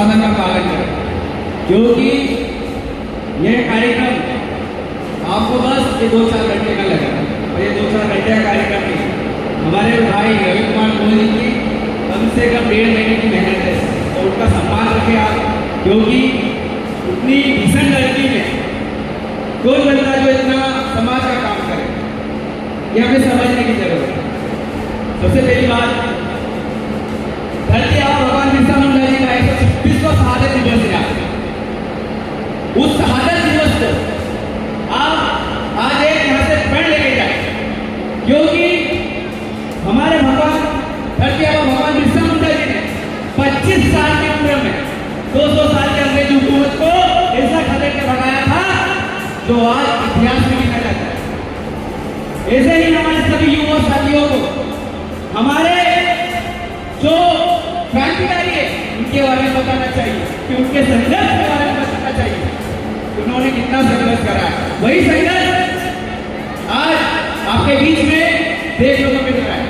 अनुशासन का पालन करें, क्योंकि यह कार्यक्रम आपको बस ये 2-4 घंटे का लगा, और ये 2-4 घंटे का कार्यक्रम नहीं, हमारे भाई रवि कुमार मोदी की कम से कम 1.5 महीने की मेहनत है, तो उनका सम्मान रखें आप, क्योंकि उतनी भीषण गर्मी में कोई बंदा जो इतना समाज का काम करे, ये हमें समझने की जरूरत है। सबसे पहली बात, धरती आबा भगवान बिरसा मुंडा जी का 126वां शहादत दिवस है। उस शहादत दिवस को आप आज एक यहाँ से प्रण लेके जाए, क्योंकि हमारे भगवान धरती आबा भगवान बिरसा मुंडा जी ने 25 साल की उम्र में 200 साल की अंग्रेजी हुकूमत को ऐसा खदेड़ के भगाया था जो आज इतिहास में लिखा जाता है। ऐसे ही हमारे सभी युवा साथियों को हमारे जो क्रांतिकारी है उनके बारे में बताना चाहिए, कि उनके संघर्ष के बारे में बताना चाहिए, उन्होंने कितना संघर्ष करा है। वही संघर्ष आज आपके बीच में देखने को मिल रहा है।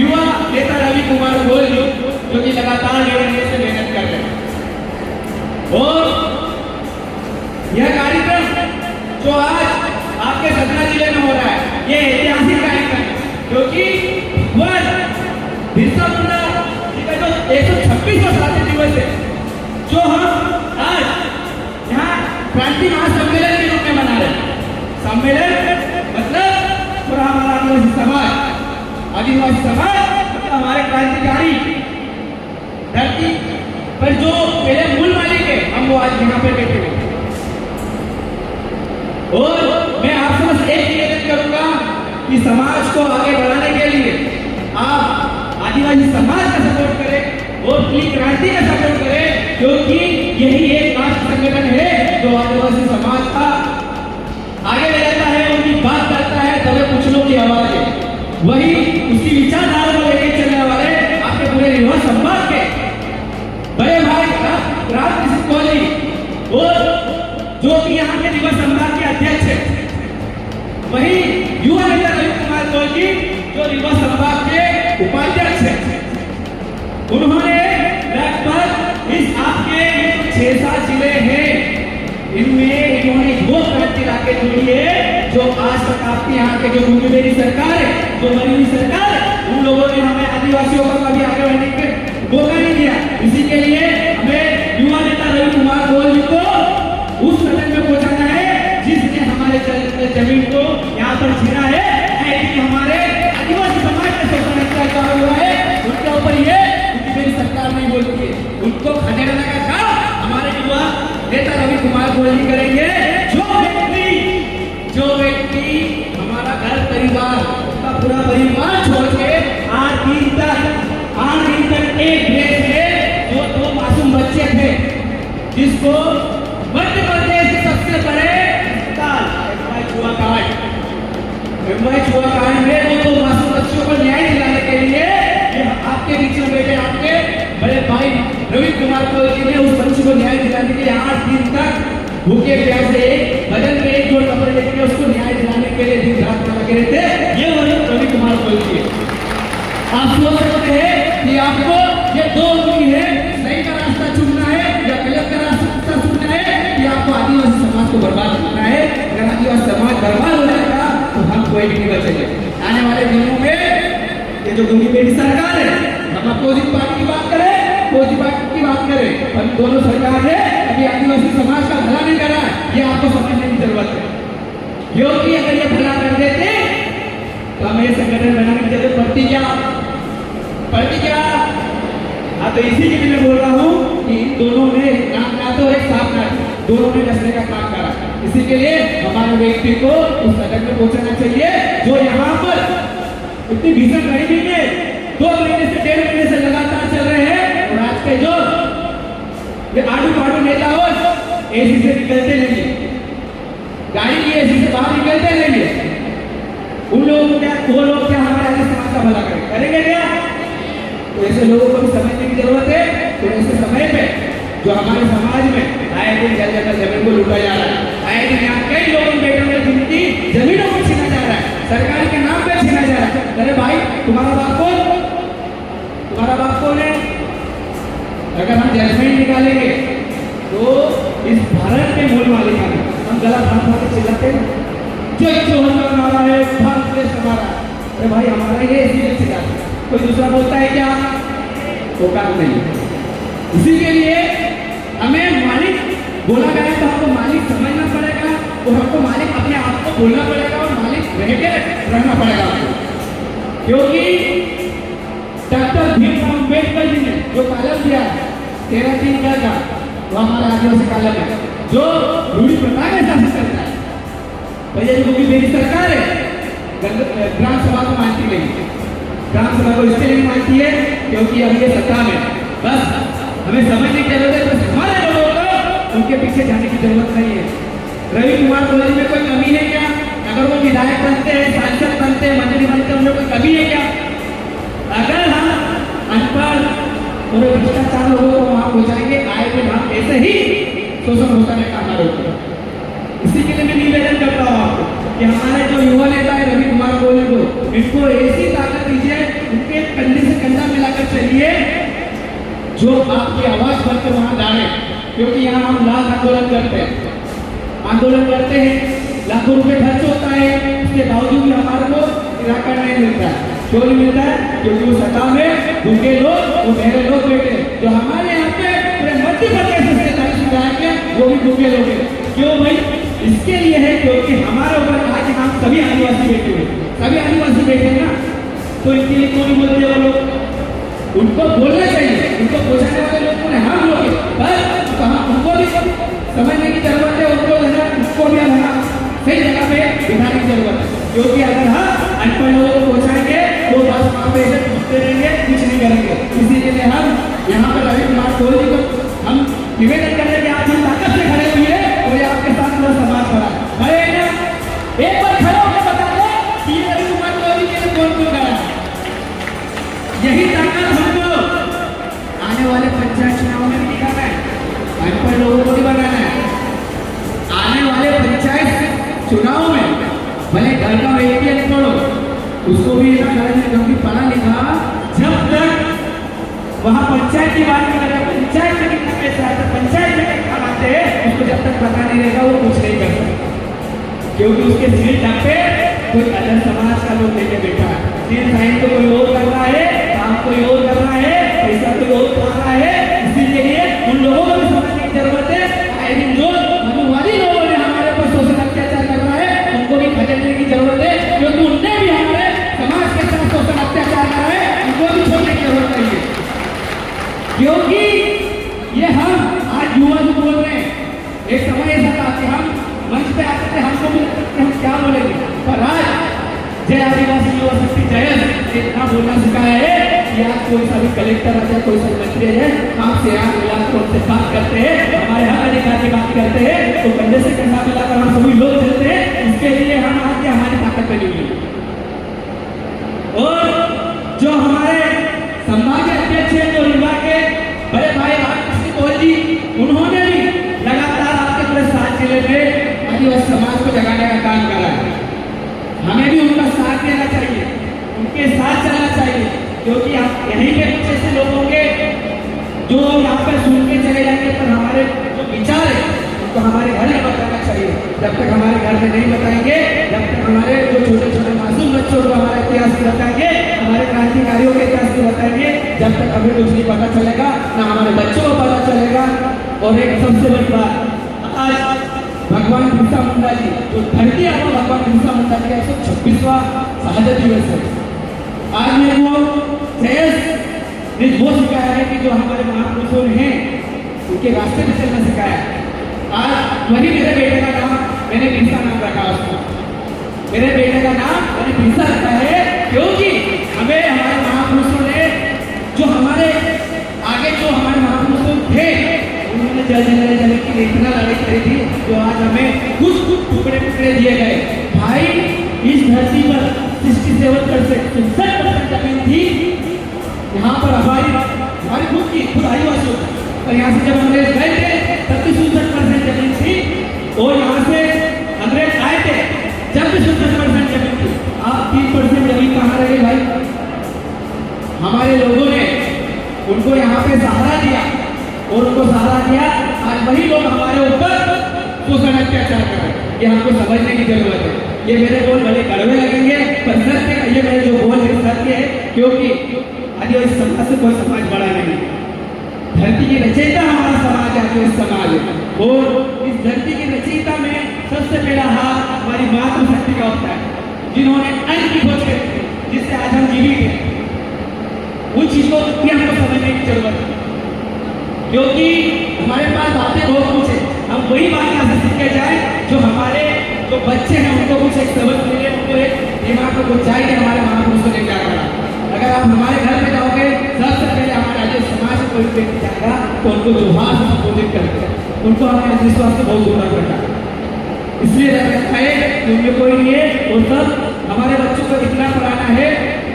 युवा नेता रवि कुमार गोयल जो कि लगातार 1.5 महीने से मेहनत कर रहे हैं, और यह कार्यक्रम जो आज आपके सतना जिले में हो रहा है, यह ऐतिहासिक कार्यक्रम है, क्योंकि बिरसा मुंडा जी का जो 126वां शहादत दिवस है, जो हम आज यहाँ क्रांति महासम्मेलन के रूप में मना रहे हैं। सम्मेलन मतलब पूरा हमारा आदिवासी समाज मतलब हमारे क्रांतिकारी धरती पर जो पहले मूल मालिक है, हम वो आज यहाँ पे बैठे हुए। और मैं आपसे बस एक निवेदन करूंगा कि समाज को आगे बढ़ाने के लिए आप आदिवासी समाज का सपोर्ट करें और पीली क्रांति का सपोर्ट करें, क्योंकि यही एक राष्ट्र संगठन है जो आदिवासी समाज का आगे ले जाता है, उनकी बात करता है, तब कुछ लोग की आवाज है। वही उसी विचारधारा को लेकर चलने वाले आपके पूरे युवा संवाद के बड़े भाई राम कोहली, और जो कि यहाँ के युवा संवाद के अध्यक्ष है, वही युवा नेता रवि कुमार गोयल जी जो युवा संवाद के उपाध्यक्ष है। उन्होंने लगभग इस आपके 6-7 जिले हैं, इनमें इन्होंने वो क्रांति लाके जोड़ी है जो आज तक आपके यहाँ के जो मुंगेरी सरकार है, जो मरी हुई सरकार है, उन लोगों ने हमें आदिवासियों को कभी आगे बढ़ने के मौका नहीं दिया। इसी के लिए हमें युवा नेता रवि कुमार गोयल जी को उस सदन में पहुंचाना है जिसने हमारे जमीन को यहाँ पर छीना है, हमारे आदिवासी समाज के शोषण अत्याचार हुआ है, उनके ऊपर ये मेरी सरकार नहीं बोलती है, उनको खदेड़ने का काम हमारे युवा नेता रवि कुमार गोयल जी करेंगे। जो व्यक्ति हमारा घर परिवार का पूरा परिवार छोड़ के 8 दिन तक एक देश में जो 2 मासूम बच्चे थे, जिसको मध्य प्रदेश के सबसे बड़े छुआ कांड में वो 2 मासूम बच्चों को न्याय दिलाने के लिए आपके बीच में बैठे आपके बड़े भाई रवि कुमार गोयल जी ने उस बच्चे को न्याय दिलाने के लिए 8 दिन तक भूखे प्यासे बदन में एक जोड़ कपड़े लेके उसको न्याय दिलाने के लिए दिन रात लगे रहते। ये रवि कुमार गोयल जी आप सोच सकते हैं कि आपको ये 2 उंगली है, सही का रास्ता चुनना है या गलत का रास्ता चुनना है, कि आपको आदिवासी समाज को बर्बाद करना है। अगर आदिवासी समाज बर्बाद हो जाएगा तो हम कोई भी नहीं बचेंगे। आने वाले दिनों में ये जो दूंगी बेटी सरकार है, हम अपोजिट पार्टी की बात करें, अपोजिट पार्टी की बात करें, हम दोनों सरकार है अभी आदिवासी समाज का भला नहीं कर रहा है, ये आपको समझने की जरूरत है। क्योंकि अगर ये भला कर देते तो हमें संगठन बनाने की जरूरत पड़ती क्या? हाँ, तो इसी के लिए मैं बोल रहा हूँ कि इन दोनों ने ना तो एक साथ ना दोनों ने डसने का काम करा। इसी के लिए हमारे व्यक्ति को उस सदन में पहुंचना चाहिए जो यहाँ पर इतनी भीषण गरीबी में 2 महीने से 1.5 महीने से लगातार चल रहे हैं, और आज के जो ये आड़ू नेता हो एसी से निकलते नहीं, गाड़ी की एसी से बाहर निकलते नहीं, उन लोगों को क्या, वो लोग क्या हमारे आगे समाज का भला करेंगे क्या? तो ऐसे लोगों को भी समझने की जरूरत है। तो ऐसे समय पे जो हमारे समाज में आए दिन जगह जमीन को लूटा जा रहा है, आए दिन यहाँ कई लोगों के जिनकी जमीनों को छीना जा रहा है, सरकार के नाम पे छीना जा रहा है। अरे भाई, तुम्हारा बाप कौन है? अगर हम जजमेंट निकालेंगे तो इस भारत के मूल मालिक हैं। हम गला भाग भाग चिल्लाते हैं जय जवाहर हमारा है, भारत देश हमारा है। अरे भाई हमारा ये इसीलिए चिल्लाते हैं, कोई दूसरा बोलता है क्या? औकात नहीं। इसी के लिए हमें मालिक बोला गया तो हमको मालिक समझना पड़ेगा और हमको मालिक अपने आप को बोलना पड़ेगा और मालिक रह के रहना पड़ेगा। क्योंकि डॉक्टर भीमराव अम्बेडकर जी ने जो कालम दिया 13(3) का वो हमारे आदिवासी कालम है जो रूढ़ी प्रथा का शासन करता है। भैया जी क्योंकि मेरी सरकार है ग्राम सभा को मानती नहीं, ग्राम सभा को इसलिए नहीं मानती है क्योंकि अब ये सत्ता में बस हमें समझने की जरूरत है, बस हमारे लोगों को उनके पीछे जाने की जरूरत नहीं है। रवि कुमार कॉलेज में कोई कमी है क्या? अगर वो विधायक बनते हैं, सांसद बनते हैं, मंत्री बनते हैं, उनमें कोई कमी है क्या? अगर हम अनपढ़ और भ्रष्टाचार लोगों को वहां पहुंचाएंगे आए दिन हम ऐसे ही शोषण होता है काम रोकते। इसी के लिए मैं निवेदन करता हूँ आपको कि हमारे जो युवा नेता है रवि कुमार गोयल को इनको ऐसी ताकत दीजिए, उनके कंधे से कंधा मिलाकर चलिए जो आपकी आवाज बनकर वहां डाले। क्योंकि यहाँ हम लाख आंदोलन करते हैं, लाखों रुपए खर्च होता है, उसके बावजूद भी हमारे को इलाका नहीं मिलता है। क्यों नहीं मिलता है? क्योंकि वो सत्ता में भूखे लोग वो मेरे लोग बैठे जो हमारे यहाँ पे पूरे मध्य प्रदेश से जाएंगे वो भी भूखे लोग हैं। क्यों भाई? इसके लिए है क्योंकि हमारे ऊपर कहा कि हम सभी आदिवासी बैठे हुए, सभी आदिवासी बैठे ना, तो इनके लिए क्यों नहीं बोलते वो लोग? उनको बोलना चाहिए, उनको पहुंचाने वाले लोग कौन है? हम लोग हैं। बस कहाँ उनको भी समझने की जरूरत है, उनको भी हम सही जगह पे बिठाने की जरूरत है। क्योंकि अगर हम अनपढ़ लोगों को पहुंचाएंगे वो बस वहाँ पे ऐसे पूछते रहेंगे, कुछ नहीं करेंगे। इसी के लिए हम यहाँ पर रवि कुमार गोयल जी को हम निवेदन कर रहे हैं कि आप जिस ताकत से खड़े हुए हैं और आपके साथ पूरा समाज खड़ा है। एक बार खड़े होकर बता दो कि रवि कुमार गोयल जी के लिए कौन कौन खड़ा है। यही ताकत हमको आने वाले पंचायत चुनाव में भी दिखाना है, अनपढ़ लोगों को भी बनाना है। आने वाले पंचायत चुनाव में भले घर का व्यक्ति अनपढ़ हो उसको भी क्योंकि पढ़ा लिखा जब तक वहाँ पंचायत की बात नहीं करेगा, पंचायत में कितना पैसा आता है, पंचायत में कितना खाते हैं, उसको जब तक पता नहीं रहेगा वो कुछ नहीं कर सकता। क्योंकि उसके सिर पे कोई अलग समाज का लोग लेके बैठा है, सिर साइन तो कोई और कर रहा है, काम कोई और कर रहा है, पैसा कोई और खा रहा है। इसीलिए उन लोगों को भी समझने की जरूरत है। जो मनुवादी लोगों ने हमारे ऊपर शोषण अत्याचार कर रहा है उनको भी खदेड़ने की जरूरत है, क्योंकि उनने भी हमारे समाज के साथ शोषण अत्याचार करा है, उनको भी छोड़ने की जरूरत नहीं है। क्योंकि ये हम आज युवा जो बोल रहे हैं, एक समय ऐसा था कि हम मंच पे आते थे, हमको भी लगता कि हम क्या बोलेंगे, पर आज जय आदिवासी युवा शक्ति जयंत ने इतना बोलना सिखाया है कि आज कोई सा भी कलेक्टर आ जाए, कोई सा मंत्री है, आपसे आग मिलाकर उनसे बात करते हैं, हमारे हक अधिकार की बात करते हैं, तो कंधे से कंधा मिलाकर हम सभी लोग चलते हैं। इसके लिए हम आज के हमारी ताकत बनी हुई है। और जो हमारे संभाग अध्यक्ष है जो रीवा के बड़े भाई रामकृष्ण गोयल जी, उन्होंने भी लगातार आपके पूरे 7 जिले में आदिवासी समाज को जगाने का काम करा है। हमें भी उनका साथ देना चाहिए, उनके साथ चलना चाहिए, क्योंकि आप यहीं के कुछ ऐसे लोग होंगे जो यहाँ पर सुन के चले जाएंगे, पर हमारे जो विचार है उनको हमारे घर में बताना चाहिए। जब तक हमारे घर में नहीं बताएंगे, जब तक हमारे जो छोटे छोटे मासूम बच्चों को हमारे इतिहास की बताएंगे, हमारे क्रांतिकारियों के इतिहास की बताएंगे, जब तक हमें कुछ नहीं पता चलेगा, ना हमारे बच्चों को पता चलेगा। और एक सबसे बड़ी बात, आज भगवान बिरसा मुंडा जी जो धरती आबा भगवान बिरसा मुंडा जी का 126वां शहादत दिवस है। आज मेरे को ने वो सिखाया है कि जो हमारे महापुरुषों हैं उनके रास्ते में चलना सिखाया है। आज वही मेरे बेटे का नाम मैंने बिरसा नाम रखा उसको, मेरे बेटे का नाम मैंने बिरसा रखा है, क्योंकि हमें हमारे महापुरुषों ने जो हमारे आगे जो हमारे महापुरुषों थे उन्होंने जल के लिए इतना लड़ाई करी थी, जो आज हमें कुछ टुकड़े टुकड़े दिए गए। भाई इस धरती पर 67% जमीन थी, यहाँ पर हमारी खुद आदिवासियों पर यहाँ से जब अंग्रेज गए थे तब भी 67% जमीन थी, और यहाँ से अंग्रेज आए थे जब भी 67% जमीन थी। आप 3% जमीन कहाँ रहे भाई? हमारे लोगों ने उनको यहाँ पे सहारा दिया, और उनको सहारा दिया। आज वही लोग हमारे ऊपर शोषण अत्याचार कर रहे हैं। ये हमको समझने की जरूरत है। ये मेरे बोल भले कड़वे लगेंगे पर सत्य है, ये मेरे जो बोल है सत्य है, क्योंकि आज इस समाज से कोई समाज बड़ा नहीं है। धरती की रचयिता हमारा समाज है, जो इस समाज है, और इस धरती की रचयिता में सबसे पहला हाथ हमारी मातृशक्ति का होता है, जिन्होंने अन्न की खोज करी, जिससे आज हम जीवित हैं। उन चीजों की हमको समझने की जरूरत है, क्योंकि हमारे पास बातें बहुत कुछ है। हम वही बात यहाँ से सीख के जाए जो हमारे जो बच्चे हैं उनको कुछ एक सबक मिले, उनको एक दिमाग में कुछ चाहिए हमारे महापुरुषों ने क्या करा। अगर आप हमारे घर में जाओगे, सबसे पहले हमारा जो समाज में कोई व्यक्ति जाएगा तो उनको जोहार से संबोधित करते हैं, उनको हमें विश्वास से बहुत दूर रखना है। इसलिए रखा है कि उनमें कोई नहीं है, और सब हमारे बच्चों को इतना पढ़ाना है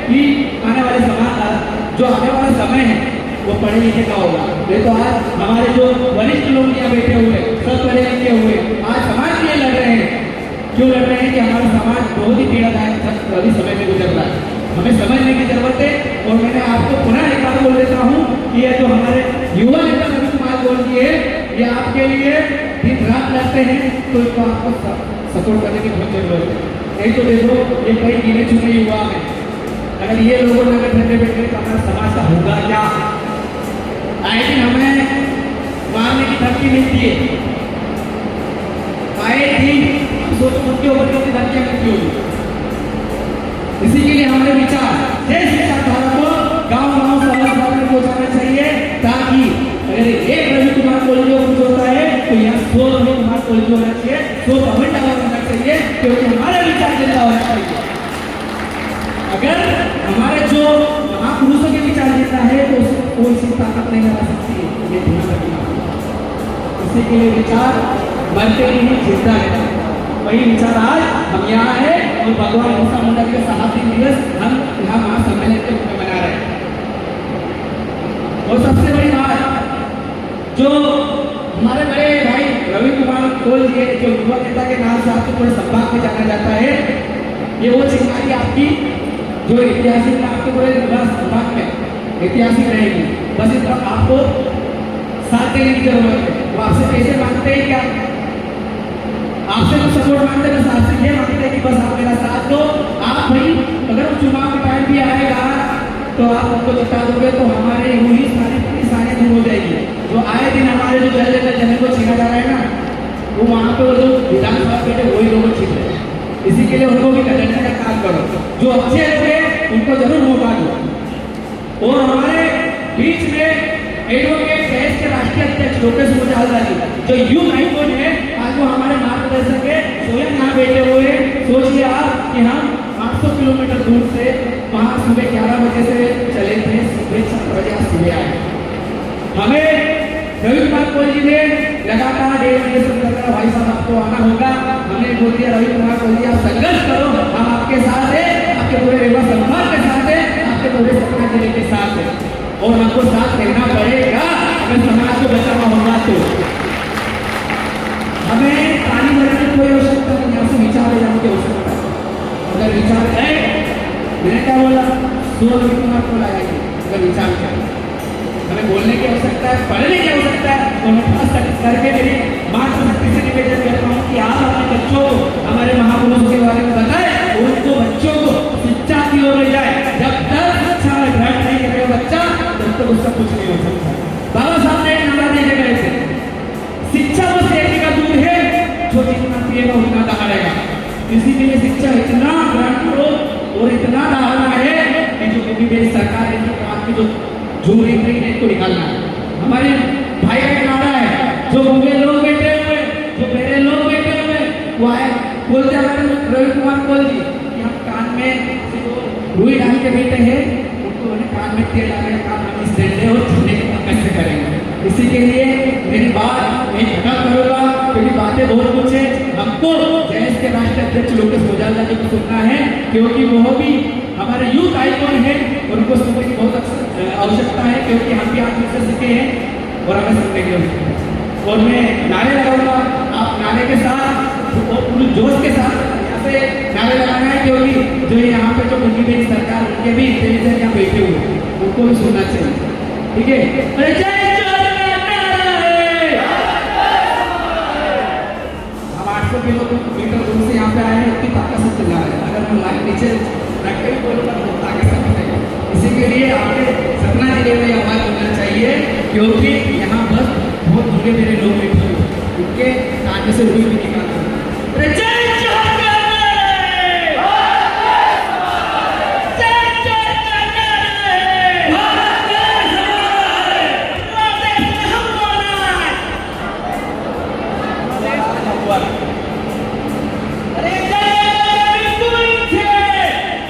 कि आने वाले समाज जो आने वाला समय है वो पढ़े लिखे का होगा। ये तो आज हमारे जो वरिष्ठ लोग यहाँ बैठे हुए सब पढ़े लिखे हुए आज समाज के लिए लड़ रहे हैं। क्यों लड़ रहे हैं कि हमारा समाज बहुत ही पीड़ादायक अभी समय में गुजर रहा है, हमें समझने की जरूरत है। और मैंने आपको पुनः एक बार बोल देता हूँ कि ये जो हमारे युवा नेता रवि कुमार गोयल जी है, ये आपके लिए दिन रात लड़ते हैं, तो इनको आपको सपोर्ट करने की बहुत जरूरत है। नहीं तो देखो ये कई गिने चुने युवा हैं, अगर ये लोगों ने अगर ठंडे बैठे तो हमारा समाज का होगा क्या। आए दिन हमें मारने की धमकी मिलती है, आए दिन सोचो उनके ऊपर की धमकियां मिलती होगी। इसी के लिए हमारे विचार जय विचारधारा को गाँव-गाँव शहर में पहुंचाना चाहिए, ताकि अगर एक रवि कुमार गोयल जी कुछ होता है तो यहाँ 100 रवि कुमार गोयल जी होना चाहिए, 100 कमेंट होना चाहिए, क्योंकि हमारा विचार जिंदा होना चाहिए। अगर हमारे जो महापुरुषों के विचार जिंदा है तो उसको कोई सी ताकत नहीं लगा सकती है, ये ध्यान रखना। इसी के लिए विचार मरते नहीं जिंदा है, वही विचार आज हम यहाँ है और भगवान बिरसा मुंडा के शहादती दिवस हम यहाँ महासम्मेलन के रूप में मना रहे हैं। और सबसे बड़ी बात जो हमारे बड़े भाई रवि कुमार गोयल जी जो युवा नेता के नाम से आपको पूरे संभाग में जाना जाता है, ये वो चिंगारी आपकी जो ऐतिहासिक आपके पूरे संभाग में ऐतिहासिक रहेगी। बस इस पर आपको साथ देने की जरूरत है। वो आपसे पैसे मांगते हैं क्या, आपसे तो सपोर्ट मांगते हैं, बस आपसे ये मांगते हैं कि बस आप मेरा साथ दो। आप भाई अगर चुनाव का टाइम भी आएगा तो आप उनको जिता दोगे तो हमारे वही सारी परेशानियां दूर हो जाएगी। जो आए दिन हमारे जो जल जगह जमीन को छीना जा रहा है ना, वो वहाँ पे वो जो विधानसभा बैठे वही लोग छीन रहे हैं। इसी के लिए उनको भी कटने का काम करो, जो अच्छे थे उनको जरूर मौका दो। और हमारे बीच में एडवोकेट देश के राष्ट्रीय अध्यक्ष लोकेश मुजालदा जी जो यूथ आइकॉन है, आज वो हमारे मार्गदर्शक है, स्वयं यहाँ बैठे हुए। सोचिए आप कि हम 800 किलोमीटर दूर से वहाँ सुबह 11 बजे से चले थे, सुबह 7 बजे आज सुबह आए। हमें रवि कुमार गोयल जी ने लगातार 1.5 महीने से बताया भाई साहब आपको आना होगा। हमने बोल दिया रवि कुमार गोयल जी आप संघर्ष करो, हम आपके साथ हैं, आपके पूरे युवा संभाग के साथ हैं, आपके पूरे सतना जिले के साथ हैं। और हमको साथ रहना पड़ेगा अगर समाज को बचाना होगा तो। हमें पानी भरने की कोई आवश्यकता नहीं, यहाँ से विचार ले जाने की आवश्यकता है। अगर विचार है, मैंने क्या बोला, 100 रवि कुमार को लगाएंगे। अगर विचार क्या हमें बोलने की आवश्यकता है, पढ़ने की आवश्यकता है, तो मैं खास करके मेरी मातृशक्ति से निवेदन करता हूँ कि आप अपने बच्चों को हमारे महापुरुषों के बारे में बताएं, उनको बच्चों को शिक्षा की ओर ले जाए। जब तक शिक्षा में ग्रहण नहीं करेगा बच्चा तब तक उसका कुछ नहीं हो सकता। बाबा साहब ने एक नारा देने गए थे, शिक्षा बस एक का दूर है, जो जितना पिएगा उतना दहाड़ेगा। इसी के लिए शिक्षा इतना ग्रहण करो और इतना दहाड़ना है कि जो मेरी सरकार है आपकी जो झूठ नहीं है इसको निकालना है। हमारे भाई का नारा है, जो मुंबई लोग बैठे हुए, जो मेरे लोग बैठे हुए, वो आए बोलते हमारे रवि कुमार गोयल जी कि हम कान में रुई डाल के बैठे हैं, उनको कान में तेल डालने का काम हम इस डंडे और झूठे के कैसे करेंगे। इसी के लिए मेरी बात मैं खत्म करूँगा, क्योंकि बातें बहुत कुछ है। हमको जयस के राष्ट्रीय अध्यक्ष लोकेश मुजालदा जी को सुनना है, क्योंकि वो भी हमारे यूथ आइकॉन है, उनको सुनने की बहुत आवश्यकता है, क्योंकि हम भी आप से सीखे हैं और हमें सुनने की आवश्यकता है। और मैं नारे लगाऊंगा, आप नारे के साथ पूरे जोश के साथ यहाँ पे नारे लगाना है, क्योंकि जो यहाँ पे जो उनकी मेरी सरकार उनके भी इंटेलिजेंस यहाँ बैठे हुए उनको भी सुनना चाहिए। ठीक है, पीछे रख के बोलूँगा तो आगे समझेगा। इसी के लिए आपके सतना जिले में आवाज होना चाहिए, क्योंकि यहाँ बस बहुत दूर मेरे लोग बैठे हुए उनके कान से रुई भी निकाल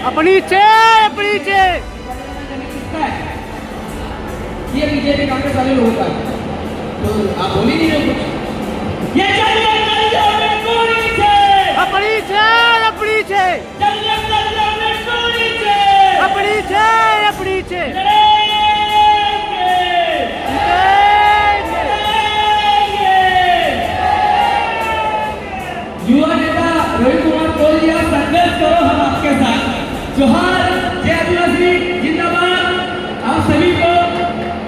अपनी छे ये बीजेपी कांग्रेस वाले लोगों का है। तो आप बोल ही नहीं रहे कुछ। ये अपनी छे अपनी छे युवा नेता रवि कुमार कोलिया, संघर्ष करो हम आपके साथ। जोहार, जय आदिवासी जिंदाबाद। आप सभी को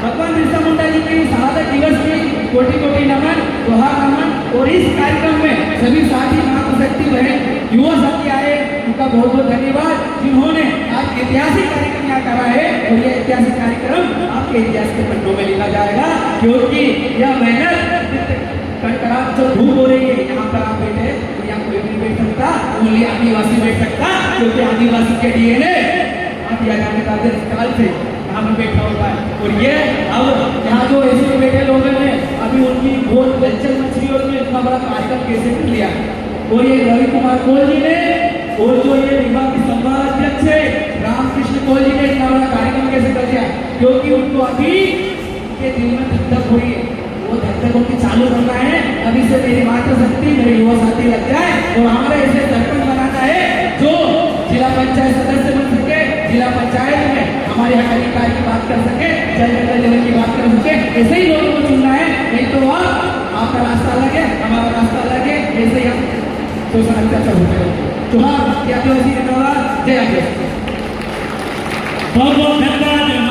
भगवान बिरसा मुंडा जी की शहादत दिवस की कोटि कोटि नमन, जोहार नमन। और इस कार्यक्रम में सभी साथी महाशक्ति बहन युवा साथी आए, उनका बहुत बहुत धन्यवाद, जिन्होंने आज ऐतिहासिक कार्यक्रम यहाँ करा है। और ये ऐतिहासिक कार्यक्रम आपके इतिहास के पन्नों में लिखा जाएगा, क्योंकि यह मेहनत कड़कड़ाहट जो धूप हो रही है, यहाँ पर आप बैठे तो यहाँ कोई नहीं बैठ सकता, ओनली आदिवासी बैठ सकता, क्योंकि आदिवासी के डीएनए आप आजादी का काल से यहाँ पर बैठा होता है। और ये अब यहाँ जो ऐसे बैठे लोग हैं, अभी उनकी बहुत लज्जत मछली और में इतना बड़ा कार्यक्रम कैसे कर लिया। और ये रवि कुमार कोल जी ने, और जो ये विभाग के संभाग अध्यक्ष है रामकृष्ण कोल जी ने इतना बड़ा कार्यक्रम कैसे कर दिया, क्योंकि उनको अभी उनके दिल में धक हुई है, वो धक उनकी चालू करना है। अभी से मेरी मातृशक्ति, मेरे युवा साथी लग जाए और हमारे ऐसे सरपंच बनाना है जो जिला पंचायत सदस्य बन सके, जिला पंचायत में हमारे हक अधिकार की बात कर सके, जल जंगल लेवल की बात कर सके। ऐसे ही लोगों को चुनना है, नहीं तो आपका रास्ता अलग है, हमारा रास्ता अलग है, ऐसे ही हम सोशल चर्चा होते हैं। जोहार, आदिवासी धन्यवाद, जय आदिवासी। बहुत बहुत धन्यवाद।